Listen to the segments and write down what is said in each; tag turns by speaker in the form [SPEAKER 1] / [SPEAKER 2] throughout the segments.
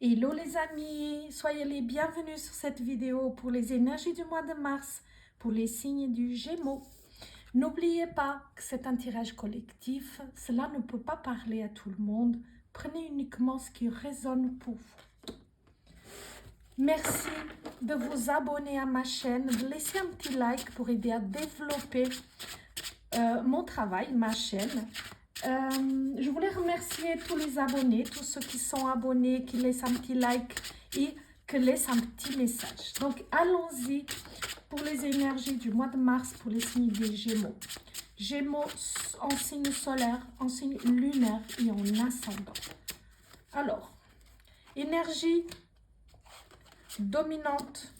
[SPEAKER 1] Hello les amis, soyez les bienvenus sur cette vidéo pour les énergies du mois de mars, pour les signes du Gémeaux. N'oubliez pas que c'est un tirage collectif, cela ne peut pas parler à tout le monde. Prenez uniquement ce qui résonne pour vous. Merci de vous abonner à ma chaîne, de laisser un petit like pour aider à développer mon travail, ma chaîne. Je voulais remercier tous les abonnés, tous ceux qui sont abonnés, qui laissent un petit like et qui laissent un petit message. Donc, allons-y pour les énergies du mois de mars pour les signes des Gémeaux. Gémeaux en signe solaire, en signe lunaire et en ascendant. Alors, énergie dominante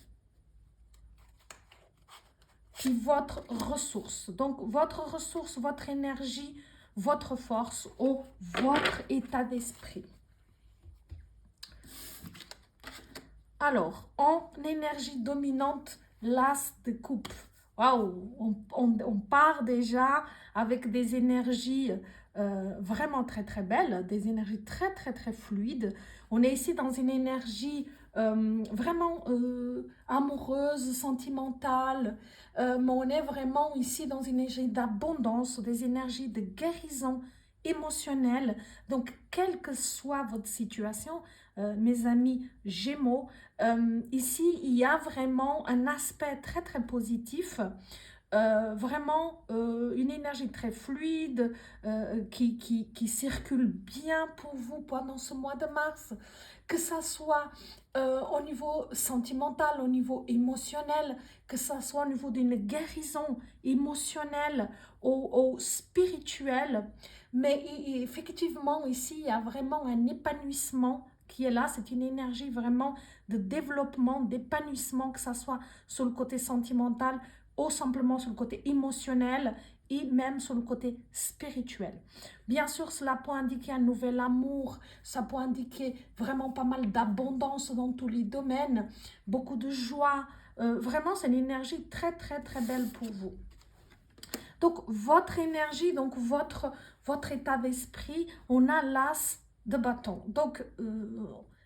[SPEAKER 1] qui votre ressource. Donc, votre ressource, votre énergie, votre force ou votre état d'esprit. Alors, en énergie dominante, l'as de coupe. Waouh, on part déjà avec des énergies vraiment très très belles, des énergies très très très fluides. On est ici dans une énergie vraiment amoureuse, sentimentale, mais on est vraiment ici dans une énergie d'abondance, des énergies de guérison émotionnelle. Donc, quelle que soit votre situation, mes amis Gémeaux, ici, il y a vraiment un aspect très très positif, vraiment une énergie très fluide qui circule bien pour vous pendant ce mois de mars, que ça soit au niveau sentimental, au niveau émotionnel, que ça soit au niveau d'une guérison émotionnelle ou spirituelle. Mais effectivement, ici, il y a vraiment un épanouissement qui est là. C'est une énergie vraiment de développement, d'épanouissement, que ce soit sur le côté sentimental ou simplement sur le côté émotionnel et même sur le côté spirituel. Bien sûr, cela peut indiquer un nouvel amour, ça peut indiquer vraiment pas mal d'abondance dans tous les domaines, beaucoup de joie. Vraiment, c'est une énergie très, très, très belle pour vous. Donc, votre énergie, donc votre état d'esprit, on a l'as de bâton. Donc,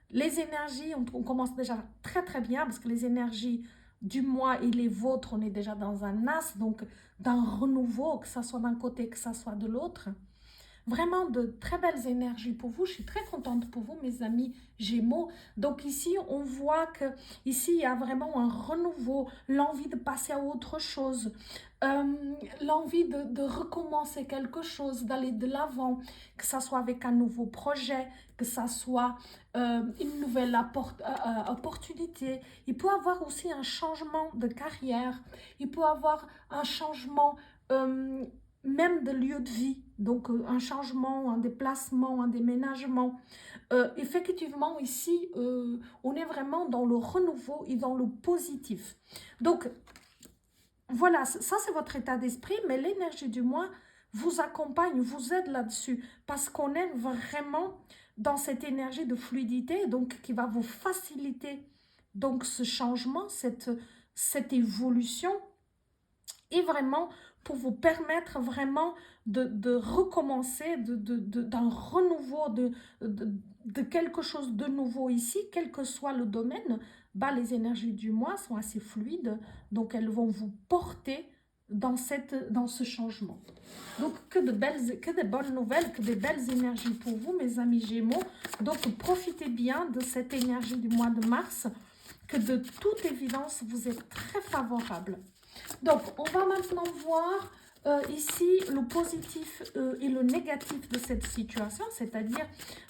[SPEAKER 1] les énergies, on commence déjà très très bien parce que les énergies du mois et les vôtres, on est déjà dans un as, donc d'un renouveau, que ça soit d'un côté, que ça soit de l'autre. Vraiment de très belles énergies pour vous. Je suis très contente pour vous, mes amis Gémeaux. Donc ici, on voit que ici il y a vraiment un renouveau, l'envie de passer à autre chose, l'envie de recommencer quelque chose, d'aller de l'avant, que ça soit avec un nouveau projet, que ça soit une nouvelle opportunité. Il peut y avoir aussi un changement de carrière, il peut y avoir un changement même de lieu de vie, donc un changement, un déplacement, un déménagement. Effectivement, ici, on est vraiment dans le renouveau et dans le positif. Donc, voilà, ça c'est votre état d'esprit, mais l'énergie du mois vous accompagne, vous aide là-dessus, parce qu'on est vraiment dans cette énergie de fluidité, donc qui va vous faciliter donc ce changement, cette évolution, et vraiment pour vous permettre vraiment de recommencer, d'un renouveau, de quelque chose de nouveau ici, quel que soit le domaine. Bah, les énergies du mois sont assez fluides, donc elles vont vous porter dans ce changement. Donc, que de bonnes nouvelles, que de belles énergies pour vous, mes amis Gémeaux. Donc, profitez bien de cette énergie du mois de mars, que de toute évidence, vous êtes très favorable. Donc, on va maintenant voir ici le positif et le négatif de cette situation, c'est-à-dire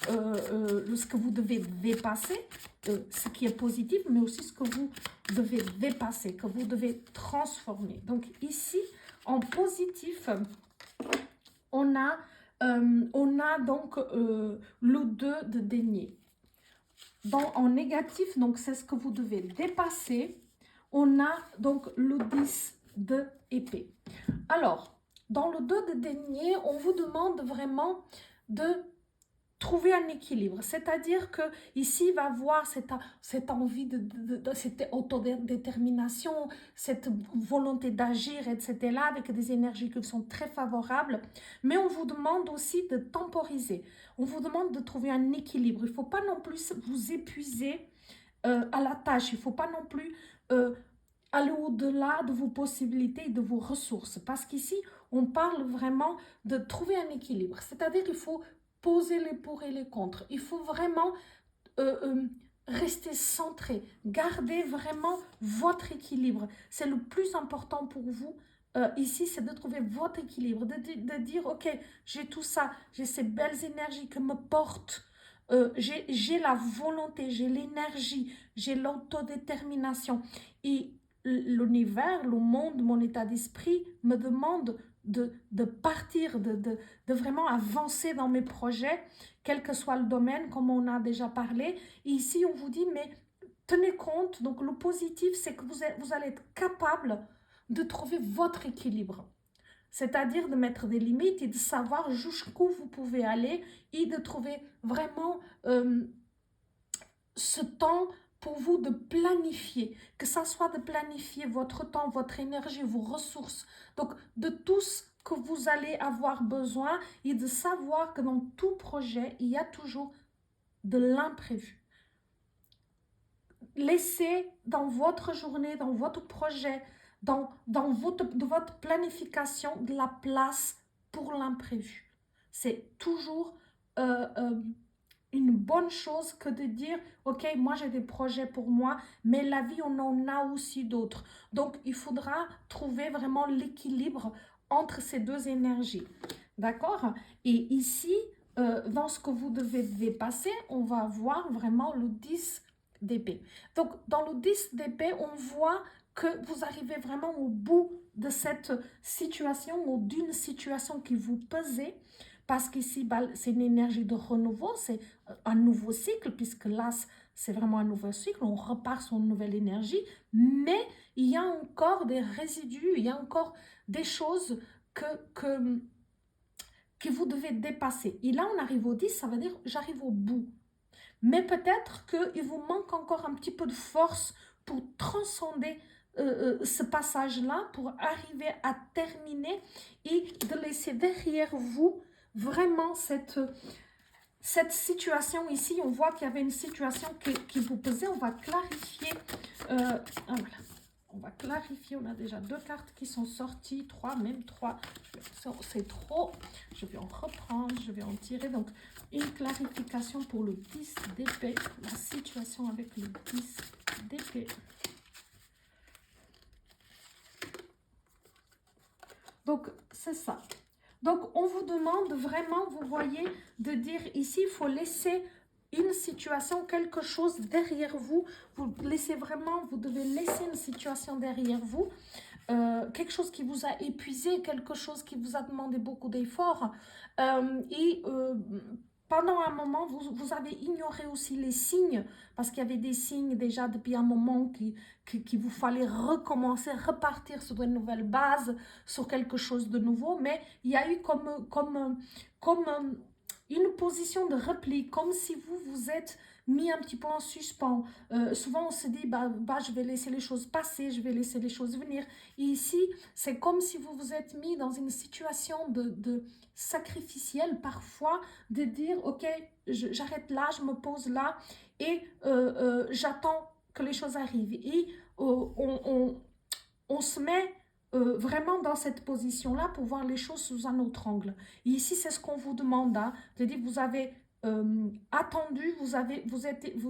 [SPEAKER 1] ce que vous devez dépasser, ce qui est positif, mais aussi ce que vous devez dépasser, que vous devez transformer. Donc, ici, en positif, on a donc le 2 de denier. En négatif, donc c'est ce que vous devez dépasser. On a donc le 10 de épée. Alors, dans le 2 de denier, on vous demande vraiment de trouver un équilibre. C'est-à-dire que ici, il va avoir cette envie cette autodétermination, cette volonté d'agir, etc., avec des énergies qui sont très favorables. Mais on vous demande aussi de temporiser. On vous demande de trouver un équilibre. Il ne faut pas non plus vous épuiser à la tâche. Il ne faut pas non plus aller au-delà de vos possibilités et de vos ressources. Parce qu'ici, on parle vraiment de trouver un équilibre. C'est-à-dire qu'il faut poser les pour et les contre. Il faut vraiment rester centré, garder vraiment votre équilibre. C'est le plus important pour vous. Ici, c'est de trouver votre équilibre, de dire, ok, j'ai tout ça, j'ai ces belles énergies que me portent, j'ai la volonté, j'ai l'énergie, j'ai l'autodétermination. Et l'univers, le monde, mon état d'esprit me demande de partir, de vraiment avancer dans mes projets, quel que soit le domaine, comme on a déjà parlé. Et ici, on vous dit, mais tenez compte, donc le positif, c'est que vous allez être capable de trouver votre équilibre. C'est-à-dire de mettre des limites et de savoir jusqu'où vous pouvez aller et de trouver vraiment ce temps pour vous de planifier, que ça soit de planifier votre temps, votre énergie, vos ressources, donc de tout ce que vous allez avoir besoin et de savoir que dans tout projet, il y a toujours de l'imprévu. Laissez dans votre journée, dans votre projet, dans votre planification de la place pour l'imprévu. C'est toujours une bonne chose que de dire, ok, moi j'ai des projets pour moi, mais la vie, on en a aussi d'autres. Donc, il faudra trouver vraiment l'équilibre entre ces deux énergies. D'accord? Et ici, dans ce que vous devez dépasser, on va voir vraiment le 10 d'épée. Donc, dans le 10 d'épée, on voit que vous arrivez vraiment au bout de cette situation ou d'une situation qui vous pesait, parce qu'ici, c'est une énergie de renouveau, c'est un nouveau cycle, puisque là, c'est vraiment un nouveau cycle, on repart sur une nouvelle énergie, mais il y a encore des résidus, il y a encore des choses que vous devez dépasser. Et là, on arrive au 10, ça veut dire j'arrive au bout. Mais peut-être qu'il vous manque encore un petit peu de force pour transcender ce passage-là, pour arriver à terminer et de laisser derrière vous vraiment cette situation ici. On voit qu'il y avait une situation qui vous pesait. On va clarifier. Voilà. On va clarifier. On a déjà 2 cartes qui sont sorties, 3, même 3. C'est trop. Je vais en reprendre, je vais en tirer. Donc, une clarification pour le 10 d'épée. La situation avec le 10 d'épée. Donc, c'est ça. Donc, on vous demande vraiment, vous voyez, de dire ici, il faut laisser une situation, quelque chose derrière vous. Vous laissez vraiment, vous devez laisser une situation derrière vous. Quelque chose qui vous a épuisé, quelque chose qui vous a demandé beaucoup d'efforts. Pendant un moment, vous avez ignoré aussi les signes, parce qu'il y avait des signes déjà depuis un moment qu'il vous fallait recommencer, repartir sur de nouvelles bases, sur quelque chose de nouveau, mais il y a eu comme une position de repli, comme si vous êtes mis un petit peu en suspens. Souvent, on se dit, je vais laisser les choses passer, je vais laisser les choses venir. Et ici, c'est comme si vous vous êtes mis dans une situation de sacrificielle parfois, de dire, ok, j'arrête là, je me pose là et j'attends que les choses arrivent. Et on se met vraiment dans cette position-là pour voir les choses sous un autre angle. Et ici, c'est ce qu'on vous demande, hein, de dire, vous avez attendu, vous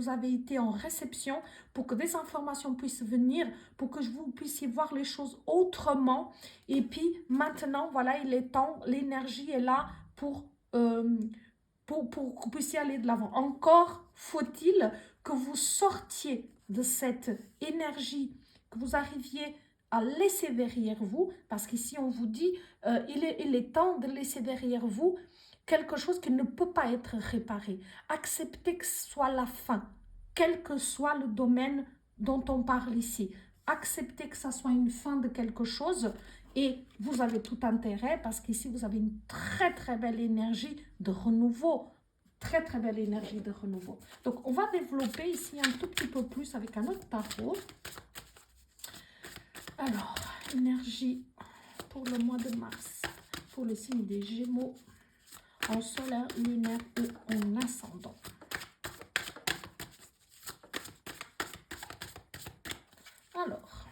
[SPEAKER 1] avez été en réception pour que des informations puissent venir, pour que vous puissiez voir les choses autrement. Et puis maintenant, voilà, il est temps, l'énergie est là pour que vous puissiez aller de l'avant. Encore faut-il que vous sortiez de cette énergie, que vous arriviez à laisser derrière vous, parce qu'ici on vous dit, il est temps de laisser derrière vous quelque chose qui ne peut pas être réparé. Acceptez que ce soit la fin, quel que soit le domaine dont on parle ici. Acceptez que ça soit une fin de quelque chose et vous avez tout intérêt parce qu'ici vous avez une très très belle énergie de renouveau. Très, très belle énergie de renouveau. Donc, on va développer ici un tout petit peu plus avec un autre tarot. Alors, énergie pour le mois de mars, pour le signe des Gémeaux, en solaire, lunaire ou en ascendant. Alors,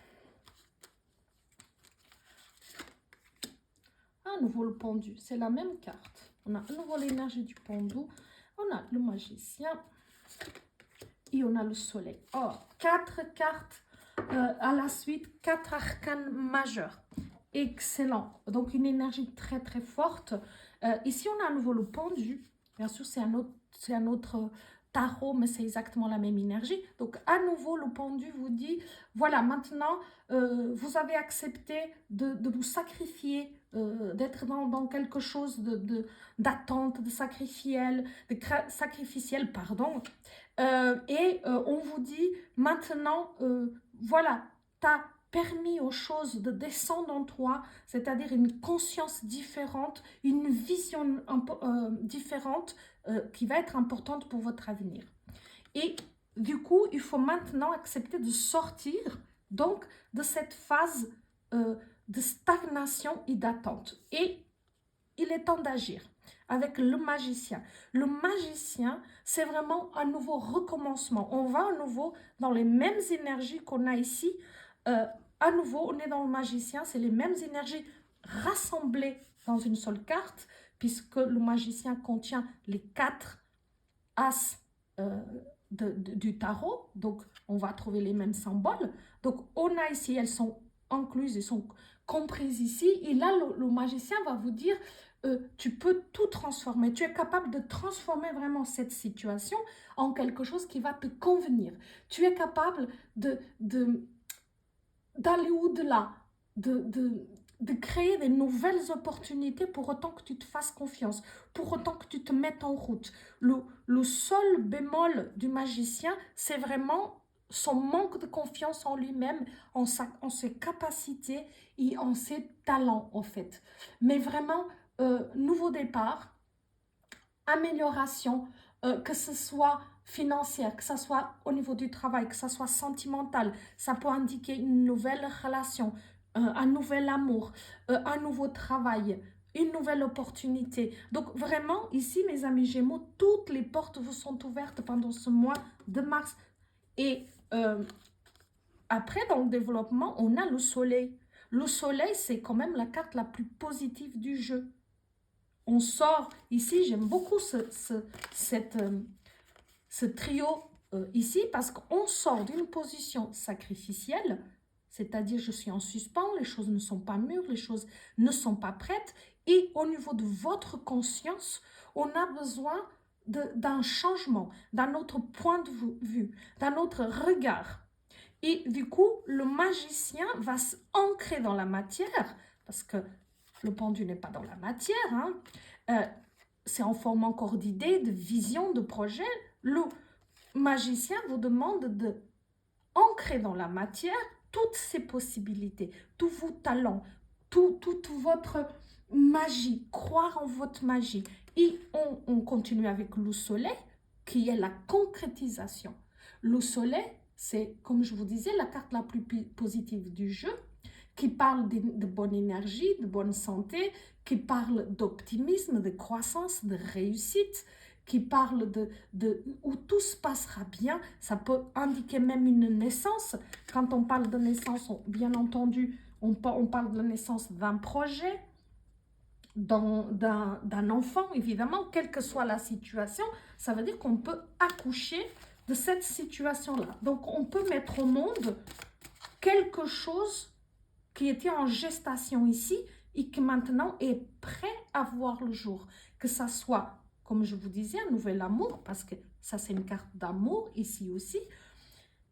[SPEAKER 1] à nouveau le pendu, c'est la même carte. On a à nouveau l'énergie du pendu, on a le magicien et on a le soleil. Oh, 4 cartes à la suite, 4 arcanes majeurs. Excellent. Donc, une énergie très, très forte. Ici, on a à nouveau le pendu. Bien sûr, c'est un autre tarot, mais c'est exactement la même énergie. Donc, à nouveau, le pendu vous dit, voilà, maintenant, vous avez accepté de vous sacrifier, d'être dans quelque chose d'attente, de sacrificiel, pardon. On vous dit, maintenant, voilà, tu as permis aux choses de descendre en toi, c'est-à-dire une conscience différente, une vision différente qui va être importante pour votre avenir. Et du coup, il faut maintenant accepter de sortir donc de cette phase de stagnation et d'attente. Et il est temps d'agir avec le magicien. Le magicien, c'est vraiment un nouveau recommencement. On va à nouveau dans les mêmes énergies qu'on a ici. À nouveau, on est dans le magicien, c'est les mêmes énergies rassemblées dans une seule carte, puisque le magicien contient les 4 as du tarot. Donc, on va trouver les mêmes symboles. Donc, on a ici, elles sont incluses, elles sont comprises ici. Et là, le magicien va vous dire, tu peux tout transformer. Tu es capable de transformer vraiment cette situation en quelque chose qui va te convenir. Tu es capable d'aller au-delà, de créer des nouvelles opportunités pour autant que tu te fasses confiance, pour autant que tu te mettes en route. Le seul bémol du magicien, c'est vraiment son manque de confiance en lui-même, en ses capacités et en ses talents, en fait. Mais vraiment, nouveau départ, amélioration, que ce soit financière, que ce soit au niveau du travail, que ce soit sentimental, ça peut indiquer une nouvelle relation, un nouvel amour, un nouveau travail, une nouvelle opportunité. Donc vraiment, ici, mes amis Gémeaux, toutes les portes vous sont ouvertes pendant ce mois de mars. Et après, dans le développement, on a le soleil. Le soleil, c'est quand même la carte la plus positive du jeu. On sort, ici, j'aime beaucoup ce trio ici, parce qu'on sort d'une position sacrificielle, c'est-à-dire je suis en suspens, les choses ne sont pas mûres, les choses ne sont pas prêtes, et au niveau de votre conscience, on a besoin d'un changement, d'un autre point de vue, d'un autre regard. Et du coup, le magicien va s'ancrer dans la matière, parce que le pendu n'est pas dans la matière, hein. C'est en forme encore d'idées, de visions, de projets. Le magicien vous demande de ancrer dans la matière toutes ces possibilités, tous vos talents, toute votre magie, croire en votre magie. Et on continue avec le soleil, qui est la concrétisation. Le soleil, c'est, comme je vous disais, la carte la plus positive du jeu, qui parle de bonne énergie, de bonne santé, qui parle d'optimisme, de croissance, de réussite, qui parle où tout se passera bien. Ça peut indiquer même une naissance. Quand on parle de naissance, bien entendu, on parle de la naissance d'un projet, d'un enfant, évidemment, quelle que soit la situation. Ça veut dire qu'on peut accoucher de cette situation-là. Donc, on peut mettre au monde quelque chose qui était en gestation ici et qui maintenant est prêt à voir le jour. Que ça soit, comme je vous disais, un nouvel amour, parce que ça c'est une carte d'amour ici aussi,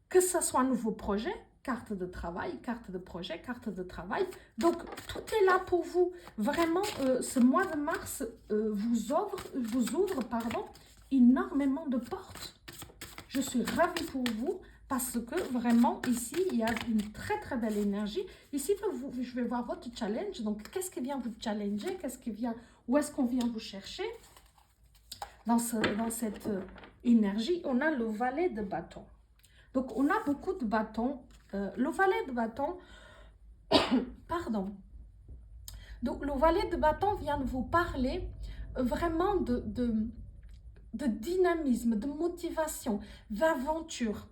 [SPEAKER 1] que ça soit un nouveau projet, carte de travail, carte de projet, carte de travail. Donc, tout est là pour vous. Vraiment, ce mois de mars vous ouvre énormément de portes. Je suis ravie pour vous. Parce que vraiment, ici, il y a une très, très belle énergie. Ici, je vais voir votre challenge. Donc, qu'est-ce qui vient vous challenger? Où est-ce qu'on vient vous chercher? dans cette énergie, on a le valet de bâton. Donc, on a beaucoup de bâtons. Le valet de bâton, pardon. Donc, le valet de bâton vient de vous parler vraiment de dynamisme, de motivation, d'aventure.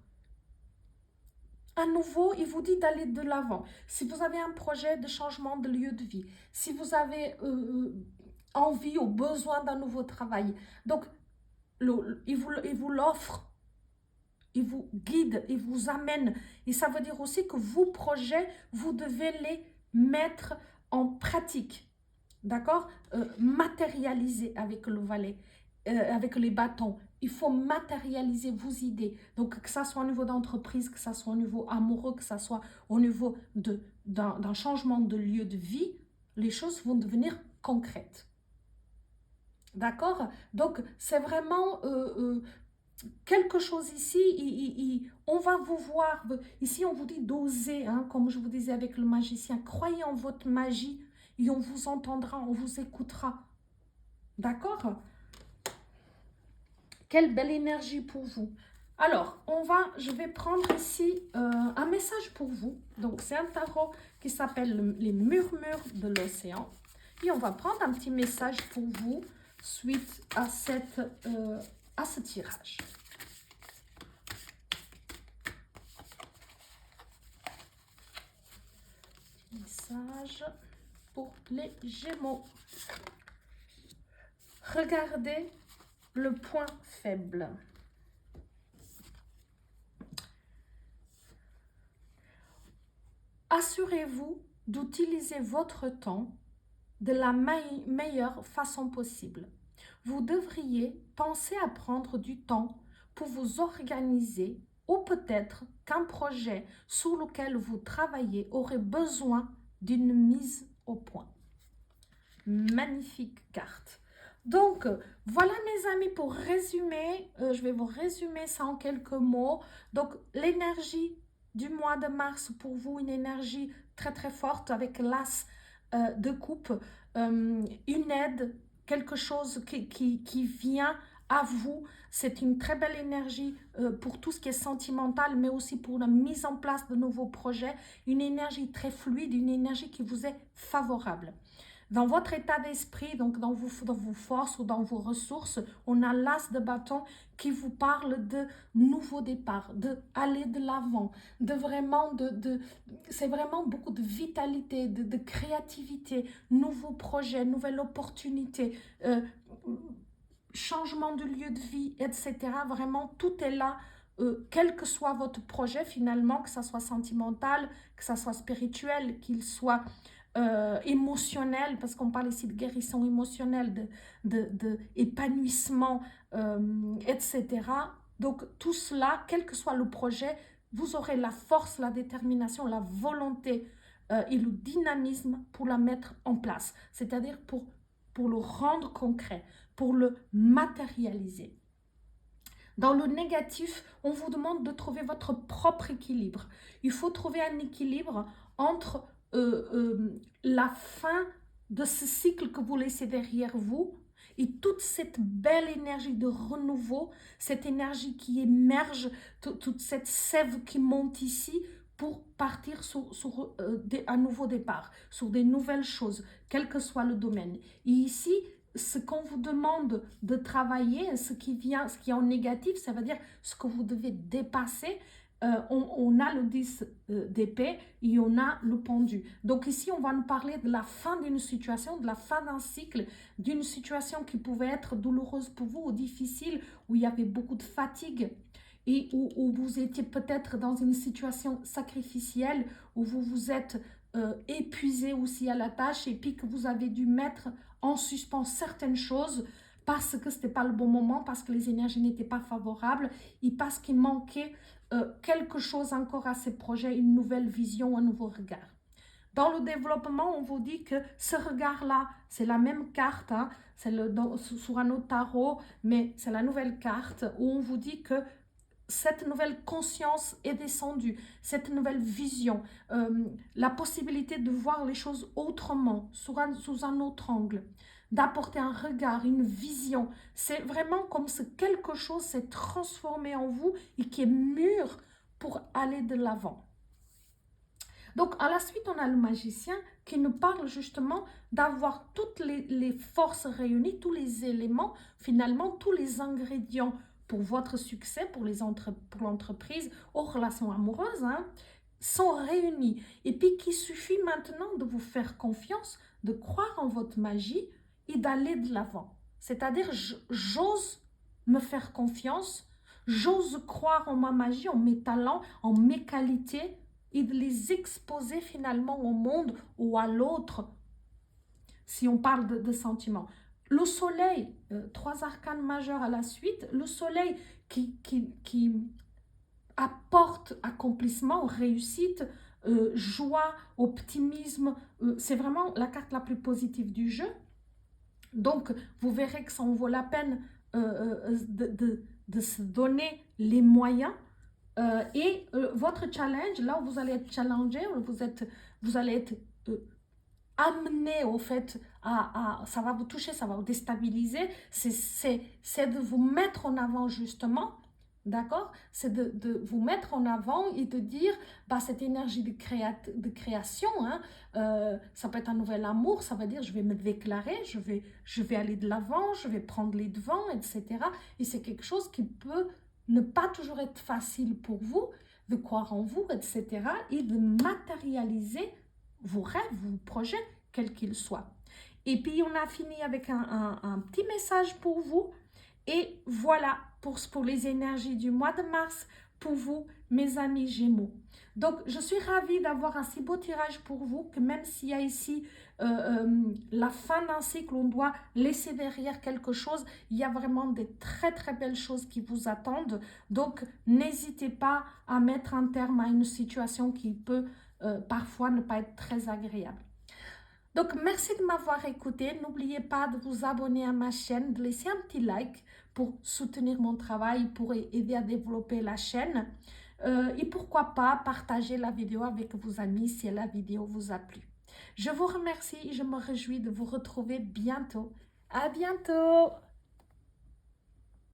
[SPEAKER 1] À nouveau, il vous dit d'aller de l'avant. Si vous avez un projet de changement de lieu de vie, si vous avez envie ou besoin d'un nouveau travail, donc il vous l'offre, il vous guide, il vous amène. Et ça veut dire aussi que vos projets, vous devez les mettre en pratique. D'accord? Matérialiser avec le valet, avec les bâtons. Il faut matérialiser vos idées. Donc, que ça soit au niveau d'entreprise, que ça soit au niveau amoureux, que ça soit au niveau d'un changement de lieu de vie, les choses vont devenir concrètes. D'accord? Donc, c'est vraiment quelque chose ici, on va vous voir. Ici, on vous dit d'oser, hein, comme je vous disais avec le magicien. Croyez en votre magie et on vous entendra, on vous écoutera. D'accord? Quelle belle énergie pour vous. Alors, je vais prendre ici un message pour vous. Donc, c'est un tarot qui s'appelle les murmures de l'océan. Et on va prendre un petit message pour vous suite à ce tirage. Message pour les Gémeaux. Regardez le point faible. Assurez-vous d'utiliser votre temps de la meilleure façon possible. Vous devriez penser à prendre du temps pour vous organiser ou peut-être qu'un projet sur lequel vous travaillez aurait besoin d'une mise au point. Magnifique carte. Donc, voilà mes amis pour résumer. Je vais vous résumer ça en quelques mots. Donc, l'énergie du mois de mars pour vous, une énergie très très forte avec l'as de coupe, une aide, quelque chose qui vient à vous. C'est une très belle énergie pour tout ce qui est sentimental, mais aussi pour la mise en place de nouveaux projets. Une énergie très fluide, une énergie qui vous est favorable. Dans votre état d'esprit, donc dans vos forces ou dans vos ressources, on a l'as de bâton qui vous parle de nouveau départ, de aller de l'avant, de vraiment, c'est vraiment beaucoup de vitalité, de créativité, nouveaux projets, nouvelles opportunités, changement de lieu de vie, etc. Vraiment, tout est là. Quel que soit votre projet finalement, que ça soit sentimental, que ça soit spirituel, qu'il soit émotionnel, parce qu'on parle ici de guérison émotionnelle, épanouissement, etc. Donc tout cela, quel que soit le projet, vous aurez la force, la détermination, la volonté et le dynamisme pour la mettre en place, c'est-à-dire pour le rendre concret, pour le matérialiser. Dans le négatif, on vous demande de trouver votre propre équilibre. Il faut trouver un équilibre entre la fin de ce cycle que vous laissez derrière vous et toute cette belle énergie de renouveau, cette énergie qui émerge, toute cette sève qui monte ici pour partir sur un nouveau départ, sur des nouvelles choses, quel que soit le domaine. Et ici, ce qu'on vous demande de travailler, ce qui est en négatif, ça veut dire ce que vous devez dépasser. On a le 10 d'épée et on a le pendu. Donc ici, on va nous parler de la fin d'une situation, de la fin d'un cycle, d'une situation qui pouvait être douloureuse pour vous ou difficile, où il y avait beaucoup de fatigue et où vous étiez peut-être dans une situation sacrificielle, où vous vous êtes épuisé aussi à la tâche et puis que vous avez dû mettre en suspens certaines choses parce que ce n'était pas le bon moment, parce que les énergies n'étaient pas favorables et parce qu'il manquait quelque chose encore à ces projets, une nouvelle vision, un nouveau regard. Dans le développement, on vous dit que ce regard-là, c'est la même carte, hein, c'est sur un autre tarot, mais c'est la nouvelle carte où on vous dit que cette nouvelle conscience est descendue, cette nouvelle vision, la possibilité de voir les choses autrement, sous un autre angle. d'apporter un regard, une vision. C'est vraiment comme si quelque chose s'est transformé en vous et qui est mûr pour aller de l'avant. Donc, à la suite, on a le magicien qui nous parle justement d'avoir toutes les forces réunies, tous les éléments, finalement, tous les ingrédients pour votre succès, pour l'entreprise, aux relations amoureuses, hein, sont réunis. Et puis qu'il suffit maintenant de vous faire confiance, de croire en votre magie et d'aller de l'avant. C'est-à-dire, j'ose me faire confiance, j'ose croire en ma magie, en mes talents, en mes qualités, et de les exposer finalement au monde ou à l'autre, si on parle de sentiments. Le soleil, 3 arcanes majeurs à la suite, le soleil qui apporte accomplissement, réussite, joie, optimisme, c'est vraiment la carte la plus positive du jeu. Donc, vous verrez que ça en vaut la peine de se donner les moyens. Votre challenge, là où vous allez être challengé, vous allez être amené au fait ça va vous toucher, ça va vous déstabiliser, c'est de vous mettre en avant justement, d'accord? C'est de vous mettre en avant et de dire, bah, cette énergie de création, hein, ça peut être un nouvel amour, ça veut dire je vais me déclarer, je vais aller de l'avant, je vais prendre les devants, etc. Et c'est quelque chose qui peut ne pas toujours être facile pour vous, de croire en vous, etc. et de matérialiser vos rêves, vos projets, quels qu'ils soient. Et puis, on a fini avec un petit message pour vous. Et voilà pour les énergies du mois de mars, pour vous, mes amis Gémeaux. Donc, je suis ravie d'avoir un si beau tirage pour vous, que même s'il y a ici la fin d'un cycle, on doit laisser derrière quelque chose, il y a vraiment des très très belles choses qui vous attendent. Donc, n'hésitez pas à mettre un terme à une situation qui peut parfois ne pas être très agréable. Donc, merci de m'avoir écouté. N'oubliez pas de vous abonner à ma chaîne, de laisser un petit like pour soutenir mon travail, pour aider à développer la chaîne. Et pourquoi pas partager la vidéo avec vos amis si la vidéo vous a plu. Je vous remercie et je me réjouis de vous retrouver bientôt. À bientôt!